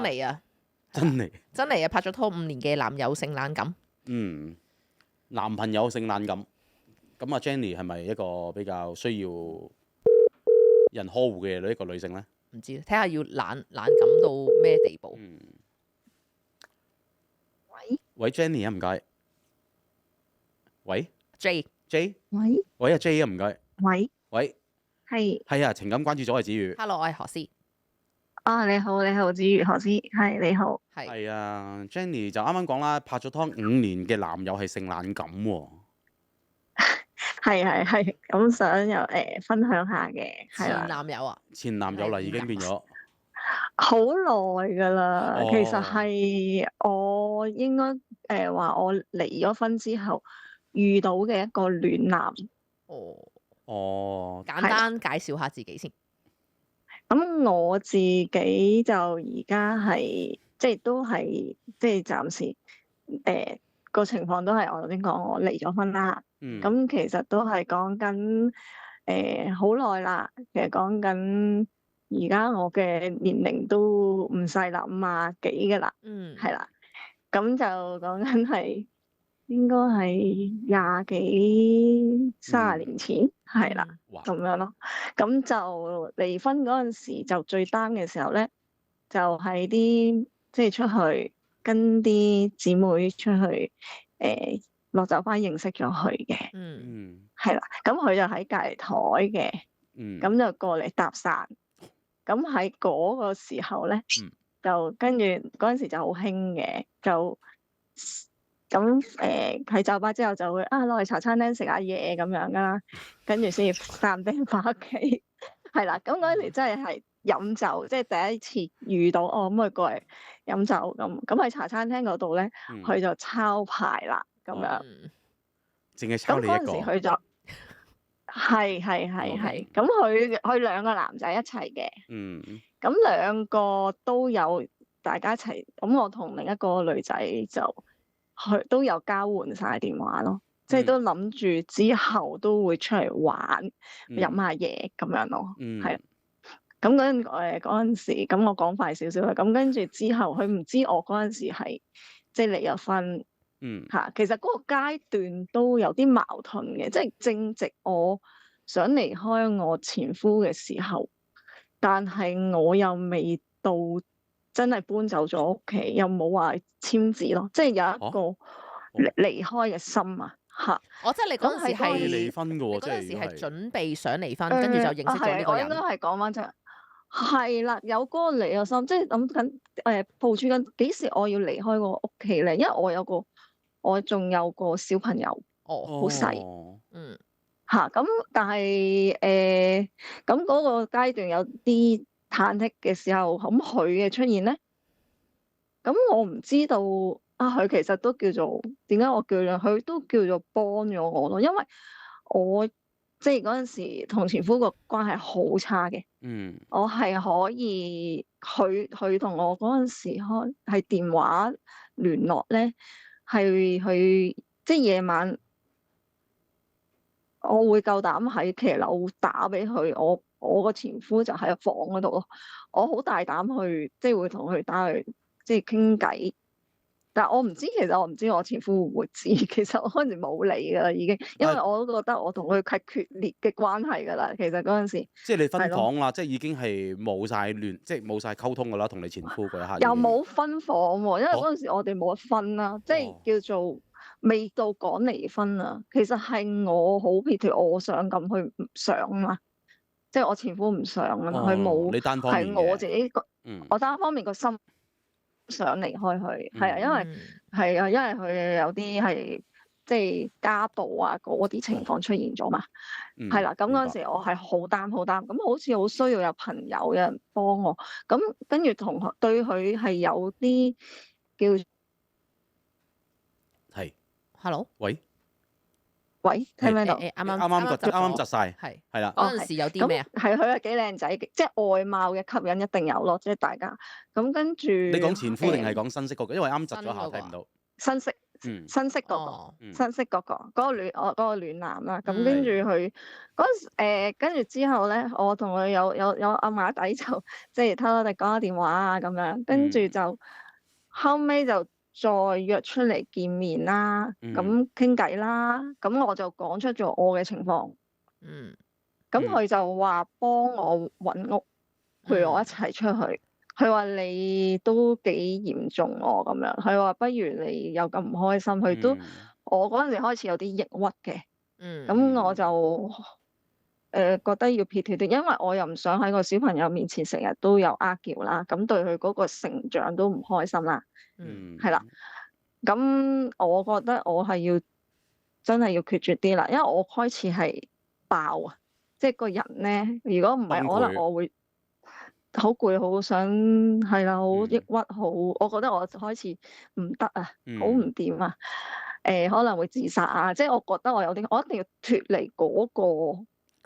嚟啊！真嚟啊！拍咗拖5年嘅男友性冷感。男朋友性冷感。咁啊 Jenny 係咪一個比較需要人呵護嘅一個女性呢？唔知，睇下要冷感到咩地步。喂 Jenny 啊，唔該。喂 J。喂啊 J 啊，唔該。喂。係啊，情感關注組係子宇。Hello，我係何詩。你好，子宇，何詩，係你好。係啊 ，Jenny 就啱啱講啦，拍咗拖5年嘅男友係性冷感喎。係，咁想又分享下嘅，係啦。前男友啊？前男友啦，已經變咗。好耐㗎啦，其實係我應該話我離咗婚之後遇到嘅一個暖男。簡單介紹下自己先。咁我自己就而家係即係都係即係暫時個情況都係我頭先講我離咗婚啦。咁其實都係講緊好耐啦。其實講緊而家我嘅年齡都唔細啦，50幾㗎啦。係啦。咁就講緊係應該係20幾30年前，係啦，咁樣咯。咁就離婚嗰陣時就最 down 嘅時候咧，就係啲即係出去跟啲姊妹出去落酒吧認識咗佢嘅。係啦。咁佢就喺隔離台嘅。咁就過嚟搭訕。咁喺嗰個時候咧，就跟住嗰陣時就好興嘅，就咁喺酒吧之後就會落去茶餐廳食下嘢咁樣噶啦，跟住先要散兵翻屋企。係啦。咁嗰陣時真係飲酒，即係第一次遇到咁佢過嚟飲酒咁喺茶餐廳嗰度咧，佢就抄牌啦咁樣。淨係抄你一個。咁嗰陣時佢就係。咁佢2個男仔一齊嘅。咁2個都有大家一齊。咁我同另一個女仔就都有交換晒電話咯，即係都諗住之後都會出嚟玩飲下嘢咁樣咯。係。咁嗰陣時，咁我講快少少啦。咁跟住之後，佢唔知我嗰陣時係即係離咗婚。其實嗰個階段都有啲矛盾嘅，即係正值我想離開我前夫嘅時候，但係我又未到真係搬走咗屋企，又冇話簽字咯，即係有一個離開嘅心啊。即係你嗰陣時係離婚嘅喎，你嗰陣時係準備想離婚，跟住就認識咗呢個人。我應該係講翻啫。係啦，有嗰個離嘅心，即係諗緊部署緊幾時我要離開個屋企咧，因為我仲有個小朋友，好細。咁但係咁嗰個階段有啲忐忑嘅時候，咁佢嘅出現咧，咁我唔知道佢其實都叫做點解我叫做佢都叫做幫咗我咯，因為我即係嗰陣時同前夫個關係好差嘅。我係可以佢同我嗰陣時係電話聯絡咧，係去即係夜晚，我會夠膽喺騎樓打俾佢。我個前夫就喺房嗰度咯，我好大膽去即係會同佢打去即係傾偈。但係我唔知，其實我唔知我前夫會唔會知。其實我嗰陣時冇理㗎啦，已經，因為我都覺得我同佢係決裂嘅關係㗎啦。其實嗰陣時，即係你分房啦，即係已經係冇晒即係冇晒溝通㗎啦，同你前夫嗰一刻。又冇分房喎，因為嗰陣時我哋冇得分啦，即係叫做未到講離婚啊。其實係我好撇脱，我想咁，佢唔想嘛，即係我前夫唔想啊嘛，佢冇。你單方面嘅。係我自己我單方面個心想離開佢，係啊，因為佢有啲係即係家暴啊嗰啲情況出現咗嘛。係啦。咁嗰陣時我係好擔，咁好似好需要有朋友有人幫我，咁跟住同學對佢係有啲叫係 Hello。喂，聽唔聽到？啱窒晒。係啦。嗰陣時有啲咩啊？係佢係幾靚仔，即係外貌嘅吸引一定有咯，即係大家咁跟住。你講前夫定係講新識嗰個？因為啱窒咗下睇唔到。新識新識嗰個，哦，新識嗰個暖男啦。咁跟住嗯佢嗰陣跟住之後咧，我同佢有暗啞底就即係偷偷地講下電話啊咁樣，跟住就後尾就再約出嚟見面啦，咁傾偈啦。咁我就講出咗我嘅情況，嗯咁佢就話幫我揾屋，陪我一齊出去。佢話你都幾嚴重喎咁樣，佢話不如你又咁唔開心，佢都我嗰陣時開始有啲抑鬱嘅，咁我就覺得要撇脱啲，因為我又唔想喺個小朋友面前成日都有叫啦，咁對佢嗰個成長都唔開心啦，係啦，咁我覺得我係真係要決絕啲啦，因為我開始係爆啊，即係個人咧，如果唔係可能我會好攰，好想係啦，好抑鬱，好，我覺得我開始唔得啊，好唔掂啊，可能會自殺啊，即係我覺得我一定要脫離嗰個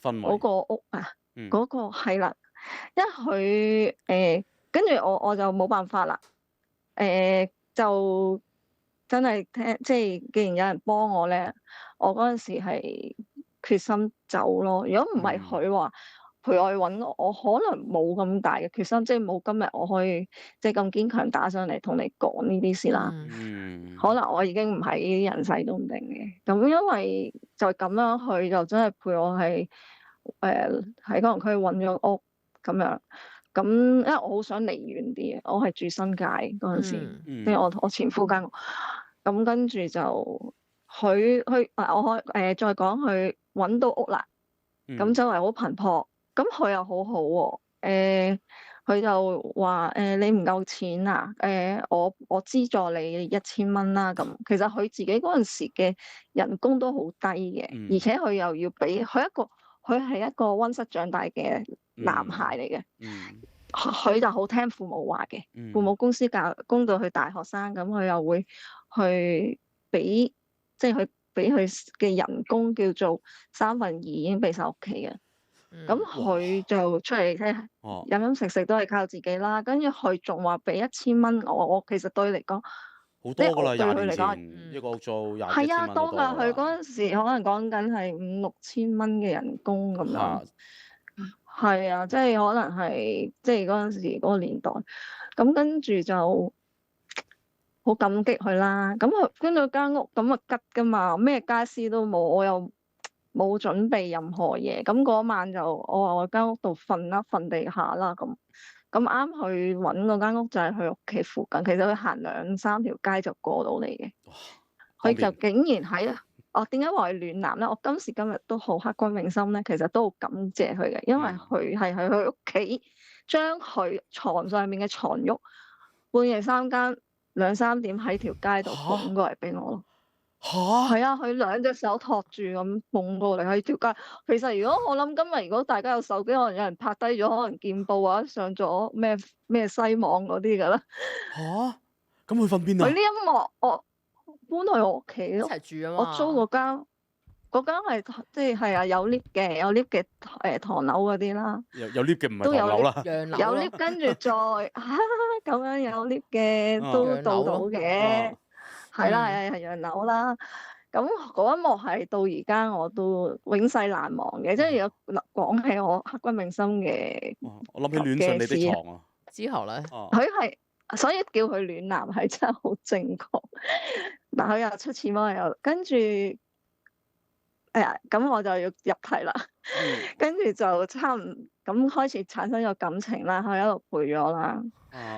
氛圍，嗰個屋啊，嗰個係啦，因為佢跟住我就冇辦法啦，就真係即係既然有人幫我咧，我嗰陣時係決心走咯。如果唔係佢話陪我去揾我可能冇咁大嘅決心，即係冇今日我可以即係咁堅強打上嚟同你講呢啲事啦。可能我已經唔喺人世都唔定嘅。咁因為就咁樣，佢就真係陪我係喺九龍區揾咗屋咁樣。咁因為我好想離遠啲嘅，我係住新界嗰陣時，即係我前夫間屋。咁跟住就佢我再講佢揾到屋啦。咁周圍好頻撲，咁佢又好好喎。佢就話你唔夠錢啊？我資助你1000蚊啦。咁其實佢自己嗰陣時嘅人工都好低嘅，而且佢又要俾佢係一個溫室長大嘅男孩嚟嘅。佢就好聽父母話嘅，父母供到去大學生，咁佢又會去俾，即係佢俾佢嘅人工叫做2/3已經俾晒屋企嘅。咁佢就出嚟飲飲食都係靠自己啦。跟住佢仲話俾1000蚊我其實對佢嚟講好多㗎啦，20年對佢嚟講前一個屋租係啊，多㗎。佢嗰嗰陣時可能講緊係5、6千蚊嘅人工咁樣。係啊，即係可能係即係嗰陣時嗰個年代。咁跟住就好感激佢啦。咁佢跟住間屋咁吉㗎嘛，咩傢俬都冇，我又冇準備任何嘢。咁嗰晚就我話我間屋度瞓啦，瞓地下啦咁。咁啱去揾嗰間屋就係佢屋企附近，其實佢行2、3條街就過到嚟嘅。佢就竟然喺點解話佢暖男咧？我今時今日都好刻骨銘心咧，其實都好感謝佢嘅，因為佢係喺佢屋企將佢床上面嘅床褥半夜3更2、3點喺條街度捧過嚟俾我咯。係啊，佢2隻手托住咁捧過嚟喺條街。其實如果我諗今日如果大家有手機，可能有人拍低咗，可能見報或者上咗咩西網嗰啲㗎啦。咁佢瞓邊啊？佢呢一幕我搬去我屋企咯，一齊住啊嘛。我租嗰間係即係啊有 lift 嘅，有 lift 嘅唐樓嗰啲啦。有 lift 嘅唔係唐樓啦。有 lift 跟住再咁樣有 lift 嘅都到嘅，係啦係洋樓啦。咁嗰一幕係到而家我都永世難忘嘅，即係有講起我刻骨銘心嘅。我諗起戀上你的床啊。之後咧，佢係。所以叫佢暖男係真係好正確，但佢又出錢幫我又跟住，咁我就要入題啦。跟住就差唔咁開始產生咗感情啦，佢一路陪咗啦。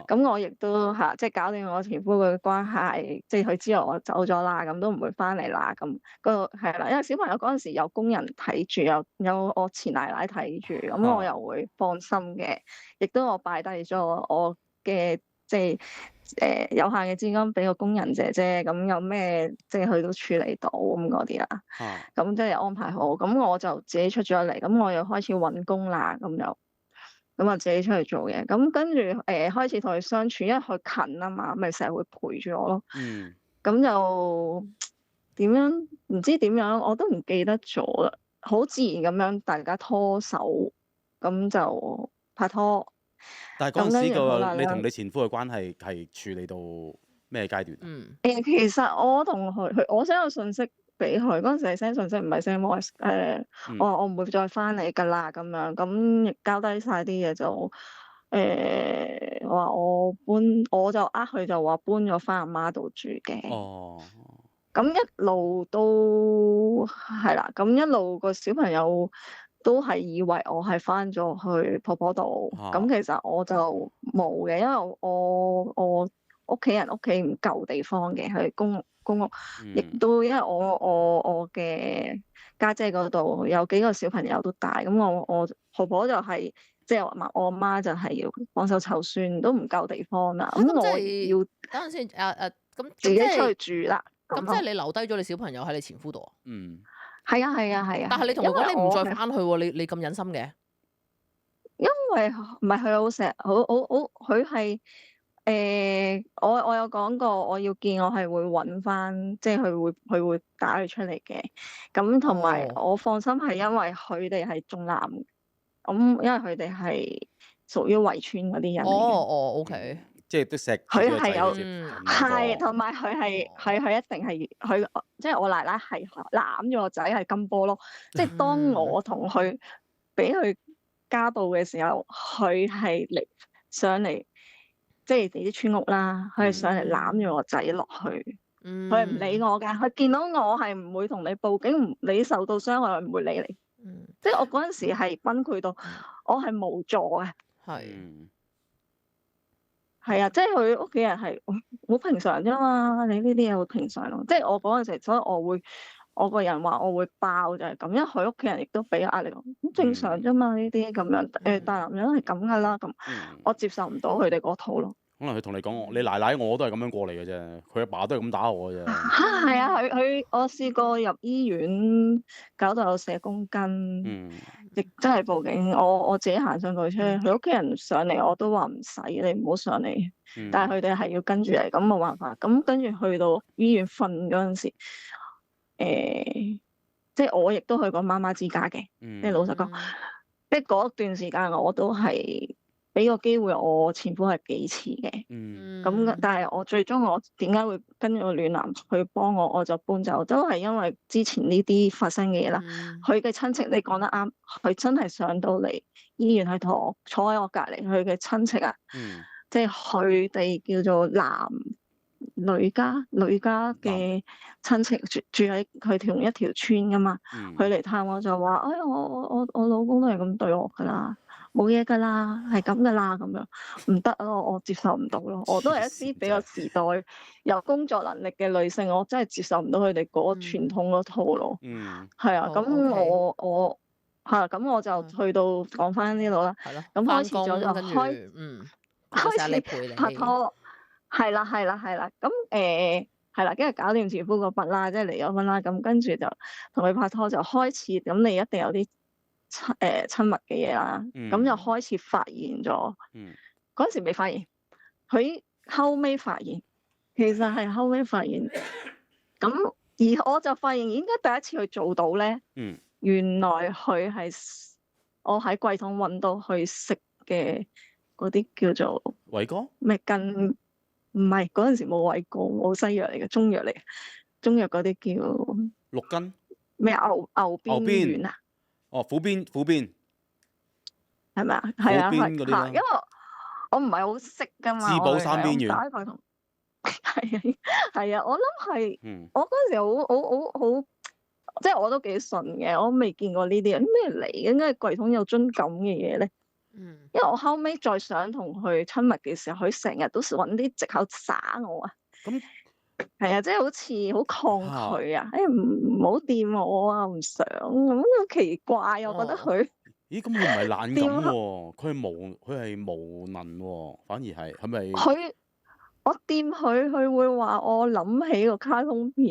咁我亦都即係搞掂我前夫嘅關係，即係佢知道我走咗啦，咁都唔會翻嚟啦。咁係啦，因為小朋友嗰陣時有工人睇住，有我前奶奶睇住，咁我又會放心嘅。亦都我擺低咗我嘅。即係有限嘅資金俾個工人姐姐，咁有咩即係佢都處理到咁嗰啲啦。咁即係安排好，咁我就自己出咗嚟，咁我又開始揾工啦，咁啊自己出去做嘢。咁跟住開始同佢相處，因為佢近啊嘛，咪成日會陪住我咯。咁就點樣唔知點樣，我都唔記得咗啦。好自然咁樣，大家拖手，咁就拍拖。但係嗰陣時你同你前夫嘅關係係處理到咩階段？其實我同我 send 個信息俾佢嗰陣時係 send 信息，唔係 send voice。我話我唔會再翻嚟㗎啦，咁樣咁亦交低晒啲嘢就我話我就佢就話搬咗翻阿媽度住嘅。哦，咁一路都係啦，咁一路個小朋友都係以為我係翻咗去婆婆度，咁其實我就冇嘅，因為我屋企人屋企唔夠地方嘅，去公屋，亦都因為我嘅家姐嗰度有幾個小朋友都大，咁我婆婆就係即係我阿媽就係要幫手湊孫，都唔夠地方啦，咁我要等陣先，咁自己出去住啦。咁即係你留低咗你小朋友喺你前夫度啊？係啊。但係你同佢講你唔再翻去喎，你咁忍心嘅？因為唔係佢好錫，佢係我有講過，我要見我係會揾翻，即係佢會打佢出嚟嘅。咁同埋我放心係因為佢哋係中南，咁因為佢哋係屬於圍村嗰啲人嚟嘅。OK。即係都錫佢係有係，同埋佢一定係佢，即係我奶奶係攬住個仔係金波咯。即係當我同佢俾佢家暴嘅時候，佢係上嚟，即係啲村屋啦，佢係上嚟攬住個仔落去。佢係唔理我㗎，佢見到我係唔會同你報警，你受到傷害唔會理你。即係我嗰陣時係崩潰到，我係無助嘅。係啊，即係佢屋企人係好平常啫嘛，你呢啲嘢好平常咯。即係我嗰陣時，所以我個人話我會爆就係咁，因為佢屋企人亦都俾壓力我，咁正常啫嘛呢啲咁樣。大男人係咁噶啦，咁我接受唔到佢哋嗰套咯。可能佢同你講，你奶奶我都係咁樣過嚟嘅啫，佢阿爸都係咁打我嘅啫。係啊，我試過入醫院，搞到有社工跟，亦真係報警。我自己行上佢車，佢屋企人上嚟我都話唔使，你唔好上嚟。但係佢哋係要跟住嚟，咁冇辦法。咁跟住去到醫院瞓嗰陣時，即係我亦都去過媽媽之家嘅。即係老實講，即係嗰段時間我都係俾個機會我前夫係幾次嘅。咁但係我最終我點解會跟住個暖男去幫我就搬走，都係因為之前呢啲發生嘅嘢啦。佢嘅親戚你講得啱，佢真係上到嚟醫院係同我坐喺我隔離，佢嘅親戚啊，即係佢哋叫做女家嘅親戚住喺佢同一條村噶嘛。佢嚟探我就話：我老公都係咁對我噶啦。冇嘢㗎啦，係咁㗎啦，咁樣唔得咯，我接受唔到咯。我都係一啲比較時代有工作能力嘅女性，我真係接受唔到佢哋嗰傳統嗰套咯。係啊，咁我咁我就去到講翻呢度啦。咁開始咗就開始拍拖，係啦。咁係啦，跟住搞掂前夫嗰筆啦，即係離咗婚啦。咁跟住就同佢拍拖就開始，咁你一定有啲親密嘅嘢啦，咁就開始發現咗。嗰陣時未發現，佢後尾發現，其實係後尾發現。咁而我就發現，應該第一次去做到咧。原來佢係我喺櫃桶揾到去食嘅嗰啲叫做偉哥咩根，唔係嗰陣時冇偉哥，冇西藥嚟嘅，中藥嚟嘅，中藥嗰啲叫六根咩牛鞭丸啊。虎鞭係咪啊？係啊，因為我唔係好識噶嘛。滋補三邊丸。係啊，我諗係我嗰陣時好，即係我都幾順嘅，我未見過呢啲人咩嚟嘅，應該係櫃桶有樽咁嘅嘢咧。因為我後尾再想同佢親密嘅時候，佢成日都揾啲藉口耍我啊。係啊，即係好似好抗拒啊！唔好掂我啊，唔想咁，好奇怪，我覺得佢。咦？咁佢唔係懶感喎，佢係無能喎，反而係咪？我掂佢會話我諗起個卡通片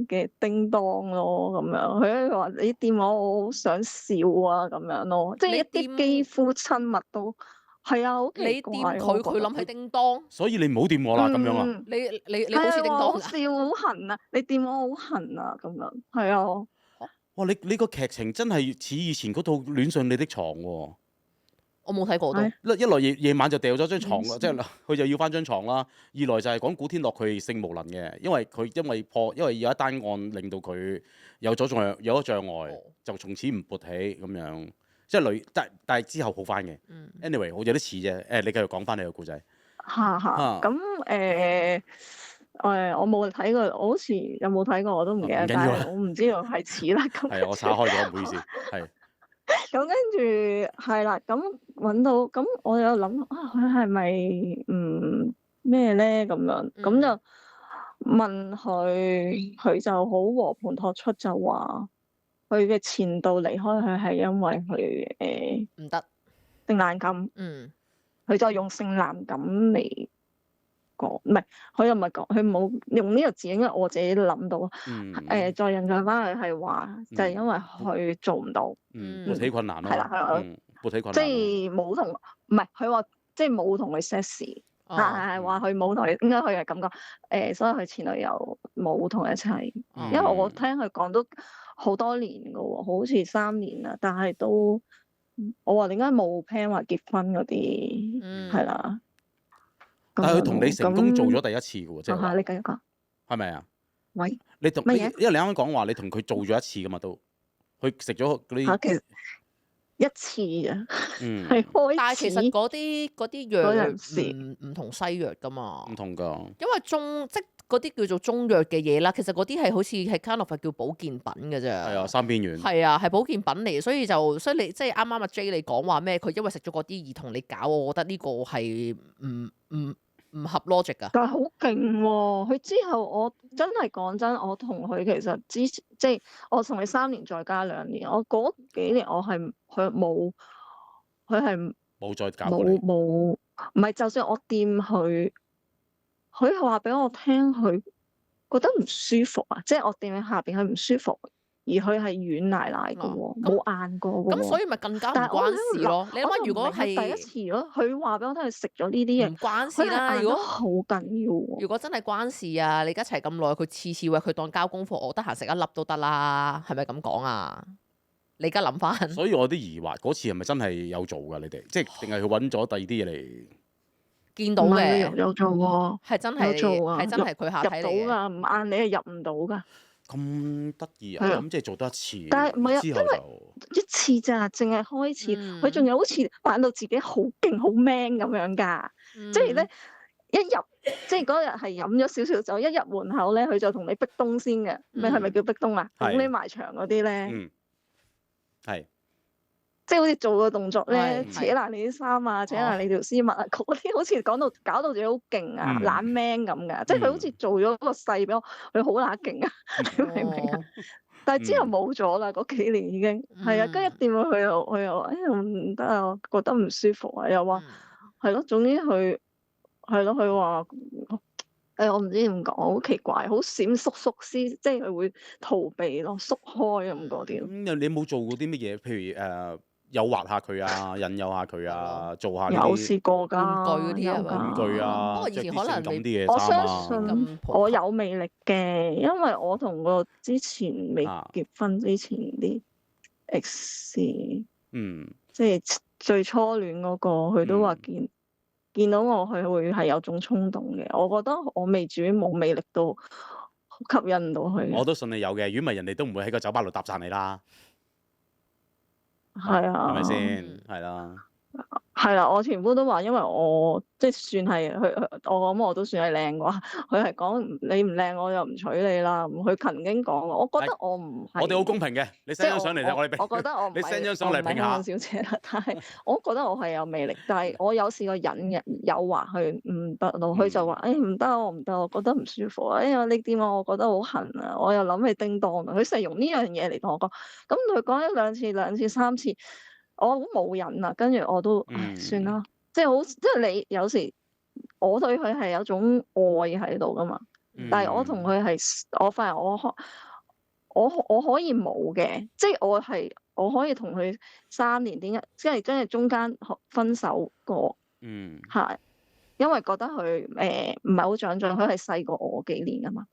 嘅叮當咯，咁樣佢話你掂我好想笑啊，咁樣咯，即係一啲肌膚親密都係啊，好奇怪。你掂佢諗起叮當，所以你唔好掂我啦，咁樣啊？你好似叮當好笑好痕啊！你掂我好痕啊，咁樣係啊。哇！你個劇情真係似以前嗰套《戀上你的床》喎。我冇睇過都。係一來夜晚就掉咗張床，嗯即係佢就要翻張床啦。二來就係講古天樂佢性無能嘅，因為有一單案令到佢有咗障礙，哦就從此唔勃起咁樣。即係但係之後好翻嘅。anyway 好有啲似啫。你繼續講翻你個故仔。咁我冇睇過，我好似有冇睇過我都唔記得，但唔緊要啦係我唔知道係似啦。咁係我岔開咗，唔好意思。係咁跟住係啦，咁揾到，咁我有諗啊，佢係咪咩咧咁樣？咁就問佢，佢就好和盤托出，就話佢嘅前度離開佢係因為佢唔得。性冷感。佢就用性冷感嚟講，唔係佢又唔係講，佢冇用呢個字，因為我自己諗到。再印象翻去係話，就係因為佢做唔到。勃起困難咯。係啦，勃起困難。即係冇同，唔係佢話，即係冇同佢 sex，係話佢冇同佢，應該佢係咁講。所以佢前女友冇同佢一齊，因為我聽佢講都好多年㗎喎，好似3年啦，但係都。我話點解冇 plan 話結婚嗰啲，係啦。但係佢同你成功做咗第一次嘅喎，即係話。你繼續講。係咪啊？喂。你同乜嘢？因為你啱啱講話你同佢做咗一次㗎嘛都，佢食咗嗰啲。其實一次啊。係開始。但係其實嗰啲藥陣時唔同西藥㗎嘛。唔同㗎。因為即嗰啲叫做中藥嘅嘢啦，其實嗰啲係好似係 kind of 叫保健品嘅啫。係啊，三邊丸。係啊，係保健品嚟，所以你即係啱啱阿 J 你講話咩？佢因為食咗嗰啲而同你搞，我覺得呢個係唔合 logic 㗎。但係好勁喎！佢之後我真係講真，我同佢其實即係我同佢3年再加2年，我嗰幾年我係佢係冇再搞過你。冇，唔係就算我掂佢。佢話俾我聽，佢覺得唔舒服啊！即係我掂喺下邊，佢唔舒服，而佢係軟奶奶嘅喎，冇硬過嘅喎。咁所以咪更加唔關事咯。你諗下，如果係第一次咯，佢話俾我聽，佢食咗呢啲嘢，唔關事啦。如果好緊要喎。如果真係關事啊，你而家一齊咁耐，佢次次為佢當交功課，我得閒食一粒都得啦，係咪咁講啊？你而家諗翻。所以我有啲疑惑，嗰次係咪真係有做㗎？你哋即係定係佢揾咗第二啲嘢嚟？見到嘅有做喎，係真係係真係佢下體嚟嘅。入到㗎，唔硬你係入唔到㗎。咁得意啊！咁即係做多一次，但係唔係啊？之後就一次咋，淨係開始，佢仲有好似扮到自己好勁好 man 咁樣㗎。即係咧一入，即係嗰日係飲咗少少酒，一入門口咧，佢就同你壁咚先嘅。咩係咪叫壁咚啊？拱你埋牆嗰啲咧。係。即係好似做個動作咧，扯爛你啲衫啊，扯爛你條絲襪啊，嗰啲好似搞到自己好勁啊，懶 man 咁㗎。即係佢好似做咗個勢俾我，佢好乸勁啊，你明唔明啊？但係之後冇咗啦，嗰幾年已經係啊，跟住掂到佢又唔得啊，覺得唔舒服啊，又話係咯，總之佢係咯，佢話我唔知點講，好奇怪，好閃縮即係佢會逃避咯，縮開咁嗰啲。你冇做過啲乜嘢？譬如誘惑下佢啊，引誘下佢啊，做下有試過㗎，玩具嗰啲啊，玩具啊，不過以前可能啲嘢我相衫信我有魅力嘅，因為我同個之前未結婚之前啲 ex，即係最初戀嗰個，佢都話見到我佢會係有種衝動嘅。我覺得我未至於冇魅力到吸引到佢。我都信你有嘅，如果唔係人哋都唔會喺個酒吧度搭訕你啦。係啊，係咪先？係啦。係啦，我前夫都話，因為我即係算係佢，我諗我都算係靚啩。佢係講你唔靚，我又唔娶你啦。佢曾經講，我覺得我唔係。我哋好公平嘅，你 send 張相嚟睇，我哋我覺得我唔係。你 send 張相嚟評下。小姐啦，但係我覺得我係有魅力，但係我有試過誘惑佢唔得咯，佢就話唔得，我唔得，我覺得唔舒服啊。你掂我覺得好痕啊，我又諗起叮當啊，佢成日用呢樣嘢嚟同我講，咁佢講一兩次、3次。我好冇癮啊，跟住我都算啦，即係你有時我對佢係有種愛喺度噶嘛，但係我同佢係我發現我可以冇嘅，即係我可以同佢3年，點解？即係真係中間分手過，係因為覺得佢唔係好長進，佢係細過我幾年噶嘛，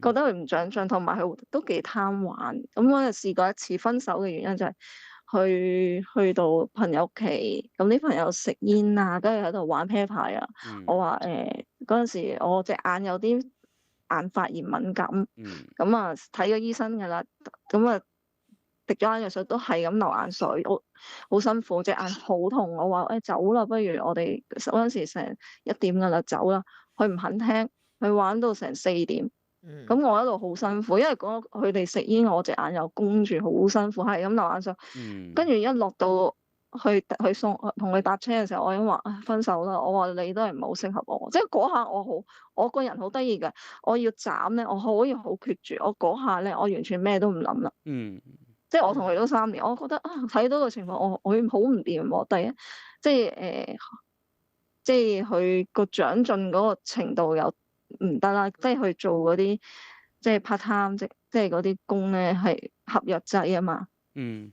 覺得佢唔長進，同埋佢都幾貪玩，咁我就試過一次分手嘅原因就係。去到朋友屋企，咁啲朋友食煙啊，跟住喺度玩啤牌啊。我話嗰陣時我隻眼有啲眼發炎敏感，咁啊睇咗醫生㗎啦，咁啊滴咗眼藥水都係咁流眼水，好辛苦，隻眼好痛。我話走啦，不如我哋嗰陣時成1點㗎啦，走啦。佢唔肯聽，佢玩到成4點。咁我一路好辛苦，因為佢哋食煙，我隻眼又供住，好辛苦，係咁流眼水。跟住一落到去送同佢搭車嘅時候，我已經話分手啦。我話你都係唔好適合我，即係嗰下我個人好得意㗎。我要斬咧，我可以好決絕。我嗰下咧，我完全咩都唔諗啦。即係我同佢都3年，我覺得睇到個情況，我好唔掂喎。第一，即係佢個長進嗰個程度又唔得啦，即係去做嗰啲即係 part time 即係嗰啲工咧係合約制啊嘛。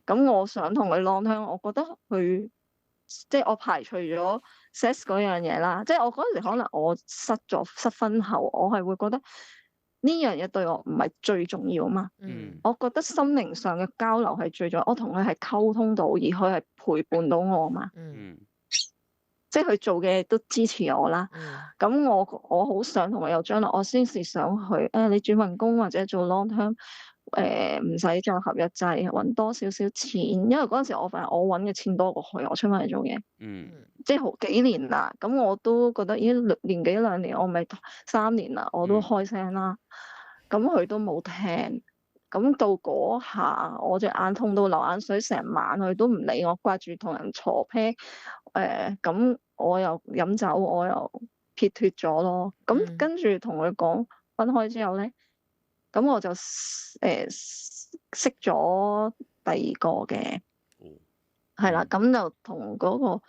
咁我想同佢 long term，我覺得佢即係我排除咗 sex 嗰樣嘢啦。即係我嗰陣時可能我失婚後，我係會覺得呢樣嘢對我唔係最重要啊嘛。我覺得心靈上嘅交流係最重要，我同佢係溝通到，而佢係陪伴到我嘛。即係佢做嘅都支持我啦。咁我好想同佢有將來，我先至想去你轉份工或者做 long term，唔使再合約制，揾多少少錢。因為嗰陣時我發現我揾嘅錢多過佢，我出翻嚟做嘢。即係好幾年啦，咁我都覺得已經年幾2年，我咪3年啦，我都開聲啦。咁佢都冇聽。咁到嗰下，我隻眼痛到流眼水，成晚佢都唔理我，掛住同人坐啤。咁我又飲酒，我又撇脱咗咯。咁跟住同佢講分開之後咧，咁我就識咗第2個嘅，係啦。咁就同嗰個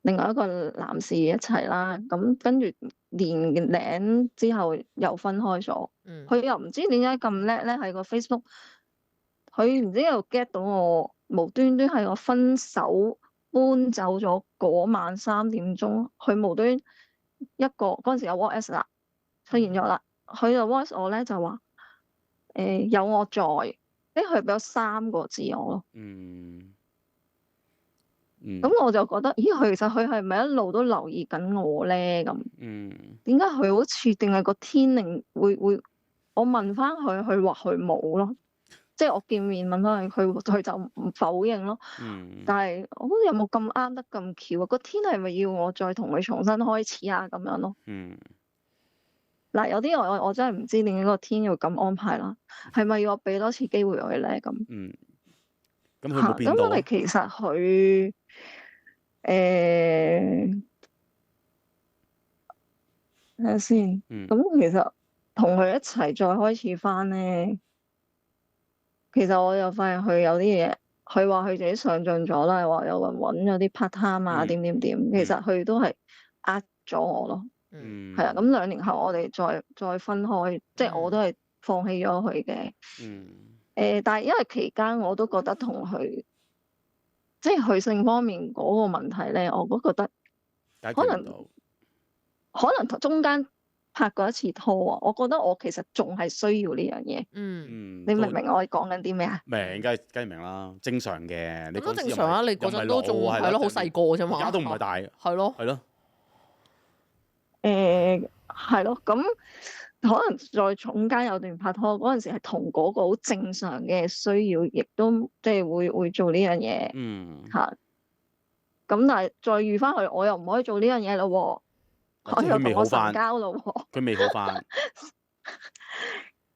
另外一個男士一齊啦。咁跟住年零之後又分開咗。佢又唔知點解咁叻咧，喺個 Facebook，佢唔知又 get 到我，無端端係我分手搬走咗嗰晚3點鐘，佢無端一個嗰陣時有 WhatsApp 啦，出現咗啦。佢就 WhatsApp 我咧就話有我在，佢俾咗3個字我咯。咁我就覺得，咦，其實佢係咪一路都留意緊我咧？咁點解佢好似定係個天令會？我問翻佢，佢話佢冇咯。即係我見面問翻佢就唔否認咯。但係我覺得有冇咁啱得咁巧啊？個天係咪要我再同佢重新開始啊？咁樣咯。嗱，有啲我真係唔知點解個天要咁安排啦。係咪要我俾多次機會佢咧？咁咁佢冇變到啊？咁因為其實佢睇下先。咁其實同佢一齊再開始翻咧，其實我又發現佢有啲嘢，佢話佢自己上進咗啦，話有人揾咗啲 part time 啊，點。其實佢都係呃咗我咯。係啊，咁2年後我哋再分開，即係我都係放棄咗佢嘅。但係因為期間我都覺得同佢，即係佢性方面嗰個問題咧，我都覺得可能中間拍過一次拖啊，我覺得我其實仲係需要呢樣嘢。你明唔明我講緊啲咩啊？明，梗係明啦，正常嘅。你都正常啊，你嗰陣都仲係咯，好細個啫嘛。而家都唔係大。係咯。係咯，咁可能再中間有段拍拖嗰陣時，係同嗰個好正常嘅需要，亦都即係會做呢樣嘢。咁但係再遇翻佢，我又唔可以做呢樣嘢咯。我又同我神交咯。佢未好翻。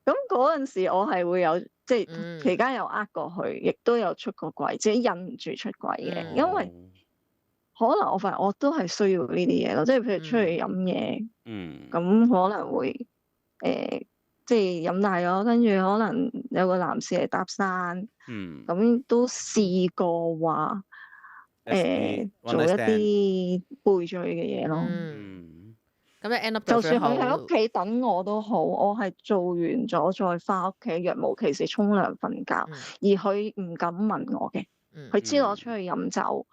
咁嗰陣時我係會有即係期間有呃過佢，亦都有出過軌，自己忍唔住出軌嘅。因為可能我發現我都係需要呢啲嘢咯，即係譬如出去飲嘢，咁可能會即係飲大咗，跟住可能有個男士嚟搭訕，咁都試過話做一啲背罪嘅嘢咯。咁你 end up 就算佢喺屋企等我都好，我係做完咗再翻屋企，若無其事沖涼瞓覺，而佢唔敢問我嘅，佢知道我出去飲酒。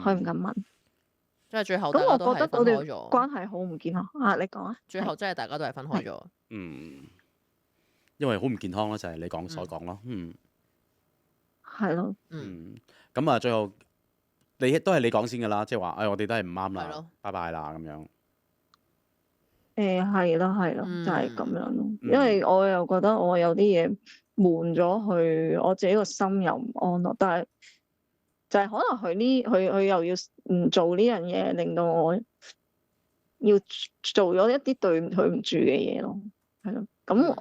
佢唔敢問，即係最後咁我覺得分開咗，關係好唔健康啊！你講啊，最後真係大家都係分開咗。因為好唔健康咯，就係你所講咯。係咯。咁啊，最後你都係你講先㗎啦，即係話我哋都係唔啱啦係咯，拜拜啦咁樣。係咯，就係咁樣咯。嗯因為我又覺得我有啲嘢悶咗佢，我自己個心又唔安樂。但係就係可能佢又要唔做呢樣嘢，令到我要做咗一啲對佢唔住嘅嘢咯。係咯，咁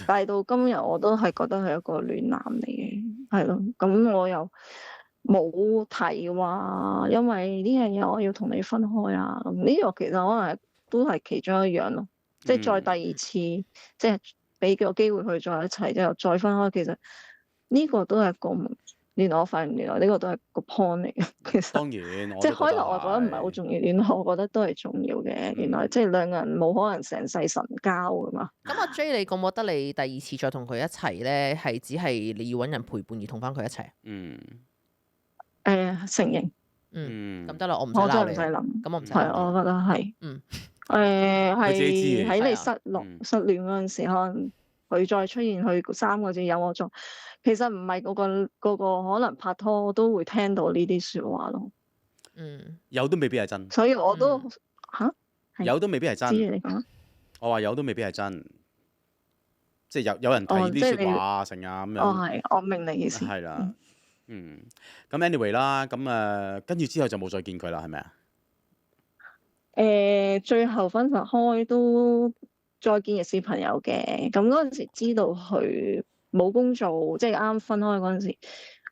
但係到今日我都係覺得係一個暖男嚟嘅，係咯。咁我又冇提話，因為呢樣嘢我要同你分開啊。咁呢個其實可能都係其中一樣咯。即係再第二次，即係俾個機會佢再一齊之後再分開，其實呢個都係個原來我發現原來呢個都係個 point 嚟嘅。其實當然，即係開頭我覺得唔係好重要，原來我覺得都係重要嘅。原來即係兩個人冇可能成世神交噶嘛。咁阿 J，你覺唔覺得你第二次再同佢一齊咧，係只係你要揾人陪伴而同翻佢一齊？承認。咁得啦，我唔使我真係鬧你。唔使諗。咁我唔使。係，我覺得係。佢自己知嘅喺你係失戀嗰陣時，可能佢再出現佢3個字有我做，其實唔係個可能拍拖都會聽到呢啲説話咯。有都未必係真。所以我都有都未必係真。知你講。我話有都未必係真，即係有人提啲説話成啊咁樣。係，我明你意思。係啦，咁 anyway 啦，咁跟住之後就冇再見佢啦，係咪啊？最後分開都再見亦是朋友嘅。咁嗰陣時知道佢冇工做，即係啱分開嗰陣時，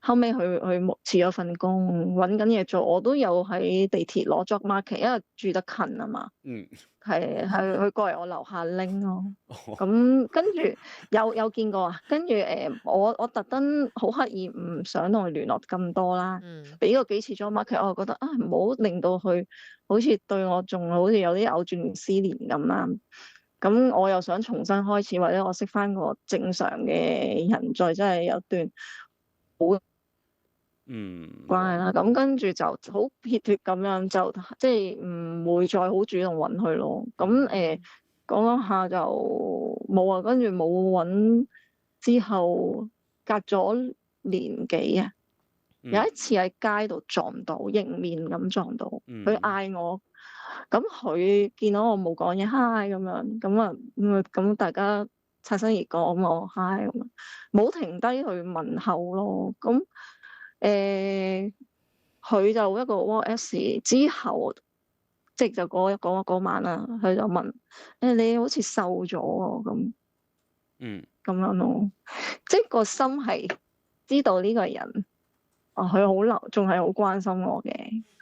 後尾佢辭咗份工，揾緊嘢做。我都有喺地鐵攞 job market，因為住得近啊嘛。係佢過嚟我樓下拎咯。咁跟住有見過啊。跟住我特登好刻意唔想同佢聯絡咁多啦。俾過幾次 job market，我就覺得唔好令到佢好似對我仲好似有啲藕斷絲連咁啦。咁我又想重新開始，或者我識翻個正常嘅人，再真係有段好關係啦。咁跟住就好撇脱咁樣，就即係唔會再好主動揾佢咯。咁講下就冇啊。跟住冇揾之後，隔咗年幾啊。有一次喺街度撞到，迎面咁撞到，佢嗌我。咁佢見到我冇講嘢 hi 咁樣，咁大家擦身而過，咁我 hi 咁樣，冇停低去問候咯。咁佢就一個 WhatsApp 之後，即係就嗰晚啦，佢就問你好似瘦咗喎咁，咁樣咯。即係個心係知道呢個人，佢仲係好關心我嘅，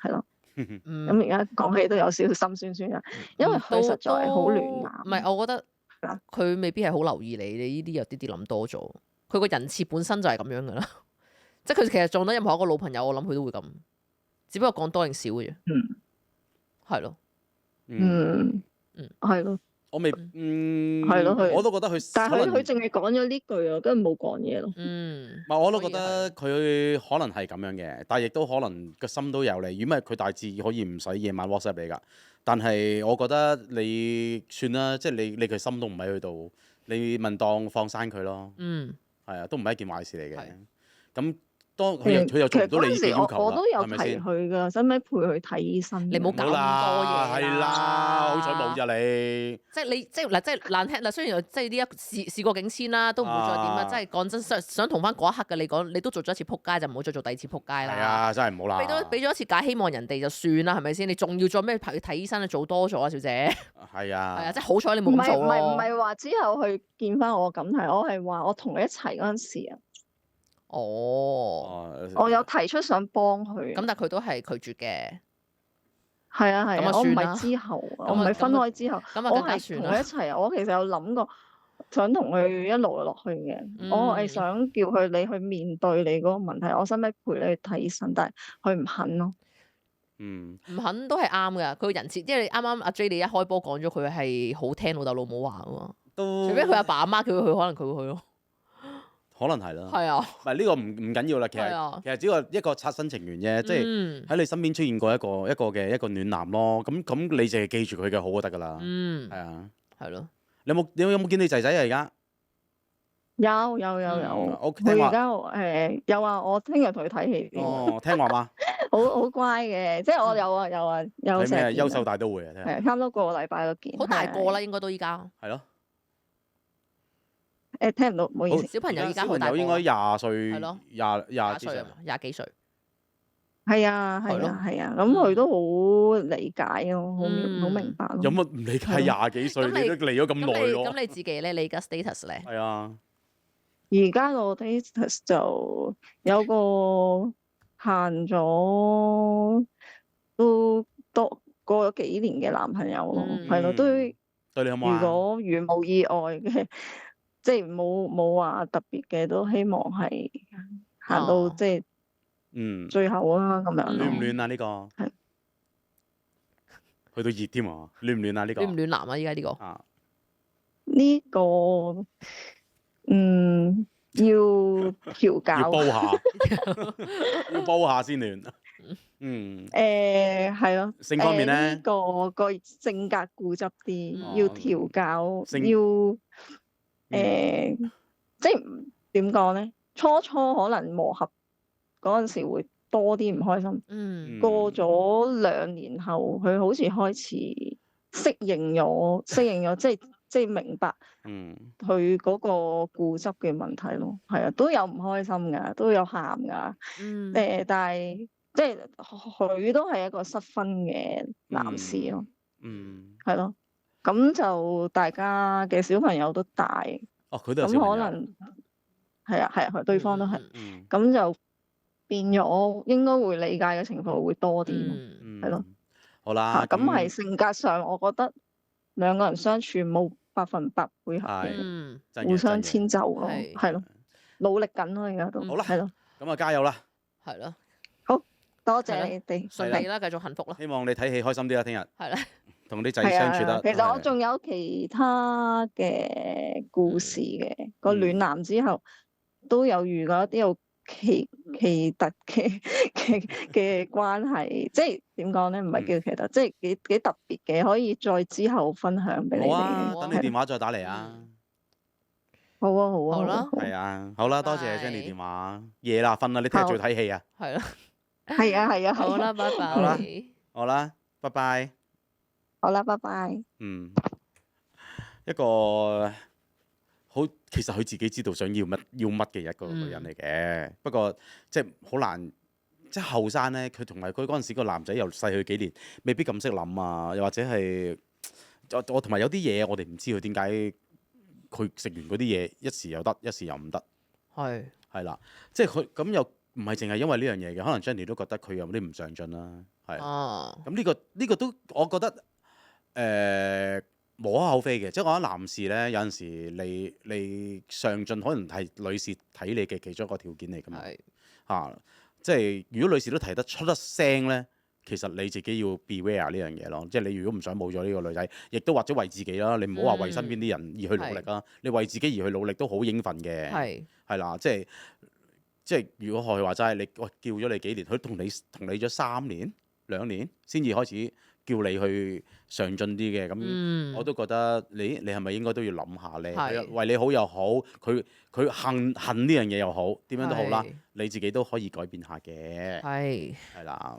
係咯。咁而家講起都有少少心酸酸啊，因為佢實在係好暖男。唔係，我覺得佢未必係好留意你，你呢啲有啲諗多咗。佢個人設本身就係咁樣噶啦，即係佢其實撞到任何一個老朋友，我諗佢都會咁，只不過講多定少嘅啫。係咯。係咯。我未係咯，我都覺得佢，但係佢淨係講咗呢句啊，跟住冇講嘢咯。唔係，我都覺得佢可能係咁樣嘅，但係亦都可能個心都有你。如果唔係佢大致可以唔使夜晚 WhatsApp 你㗎。但係我覺得你算啦，即係你佢心都唔喺佢度，你問當放生佢咯。係啊，都唔係一件壞事嚟嘅。咁當佢又做唔到你嘅要求啦，我都有提係咪先？佢㗎，使唔使陪佢睇醫生？你唔好搞咁多嘢係啦，好彩冇咋你。即係難聽啦。雖然即係呢一事過境遷啦，都唔會再點啦。即係講真，想同翻嗰一刻嘅你講，你都做咗一次撲街，就唔好再做第二次撲街啦。係啊，真係唔好啦。俾咗一次假希望人哋就算啦，係咪先？你仲要再咩去睇醫生？你做多咗啊，小姐。係啊。係啊，即係好彩你冇咁做咯。唔係話之後去見翻我咁係，我係話我同佢一齊嗰陣時啊。我有提出想幫佢。咁但係佢都係拒絕嘅。係啊，我唔係之後，我唔係分開之後，咁我係同佢一齊。我其實有諗過想同佢一路落去嘅。我係想叫佢你去面對你嗰個問題，我使唔使陪你去睇醫生？但係佢唔肯咯。唔肯都係啱㗎。佢個人設，因為啱啱阿 J 你一開波講咗佢係好聽老豆老母話㗎嘛。除非佢阿爸阿媽叫佢去，可能佢會去咯。可能係啦，係啊，唔係呢個唔緊要啦，其實只係一個刷新情緣啫，即係喺你身邊出現過一個暖男咯，咁你淨係記住佢嘅好就得㗎啦，係啊，係咯。你有冇見你仔仔啊而家？有，佢而家有啊，我聽日同佢睇戲添。哦，聽話嗎？好乖嘅，即係我有啊，有睇咩啊？成日見優秀大都會啊，聽下。係差唔多個禮拜都見。好大個啦，應該都依家。係咯。聽唔到，唔好意思。小朋友依家好大個。小朋友應該20歲，係咯，廿歲啊嘛，20幾歲。係啊，咁佢都好理解咯，好明白咯。有乜唔理解？20幾歲你都嚟咗咁耐喎。咁你自己咧，你而家 status 咧？係啊。而家個 status 就有個限咗都多過咗幾年嘅男朋友咯，係咯，都對你好唔好啊？如果如無意外嘅，即係冇話特別嘅，都希望係行到即係最後啦咁樣。暖唔暖啊？呢個係去到熱添啊！暖唔暖啊？呢個暖唔暖男啊？依家呢個呢個要調教，要煲下，要煲下先暖。係咯。性方面咧，呢個性格固執啲，要調教，要即係點講咧？初可能磨合嗰陣時會多啲唔開心。過咗2年後，佢好似開始適應咗，即係明白佢嗰個固執嘅問題咯。係啊，都有唔開心㗎，都有喊㗎。但係即係佢都係一個失婚嘅男士咯。係咯。咁就大家嘅小朋友都大。佢都有小朋友。咁可能係啊，對方都係。咁就變咗應該會理解嘅情況會多啲。係咯。好啦。咁係性格上，我覺得兩個人相處冇100%配合嘅，互相遷就咯，係咯，努力緊咯，而家都好啦，係咯。咁啊，加油啦！係咯。好多謝你哋，順利啦，繼續幸福啦。希望你睇戲開心啲啦，聽日。係啦。同啲仔相處得。其實我仲有其他嘅故事嘅，個暖男之後都有遇過一啲好奇特嘅關係，即係點講咧？唔係叫奇特，即係幾特別嘅，可以再之後分享俾你哋。好啊，等你電話再打嚟啊！好啊，好啦，係啊，好啦，多謝 Jenny 電話。夜啦，瞓啦，你聽日仲要睇戲啊？係咯。係啊，好啦，拜拜。好啦，拜拜。好啦，拜拜。一個其實佢自己知道想要乜嘅一個女人嚟嘅。不過即係好難，即係後生咧，佢同埋佢嗰陣時個男仔又細佢幾年，未必咁識諗啊。又或者係我同埋有啲嘢，我哋唔知佢點解佢食完嗰啲嘢一時又得，一時又唔得。係啦，即係佢咁又唔係淨係因為呢樣嘢嘅，可能 Jenny 都覺得佢有啲唔上進啦。係。咁呢個都我覺得無可厚非嘅，即係我覺得男士咧有陣時你上進，可能係女士睇你嘅其中一個條件嚟㗎嘛。即係如果女士都提得出得聲咧，其實你自己要 beware 呢樣嘢咯。即係你如果唔想冇咗呢個女仔，亦都或者為自己啦，你唔好話為身邊啲人而去努力啦。你為自己而去努力都好應份嘅。係啦，即係如果學佢話齋，你叫咗你幾年，佢同你咗3年2年先至開始叫你去上進啲嘅，咁我都覺得你係咪應該都要諗下咧？為你好又好，佢恨呢樣嘢又好，點樣都好啦，你自己都可以改變下嘅。係啦。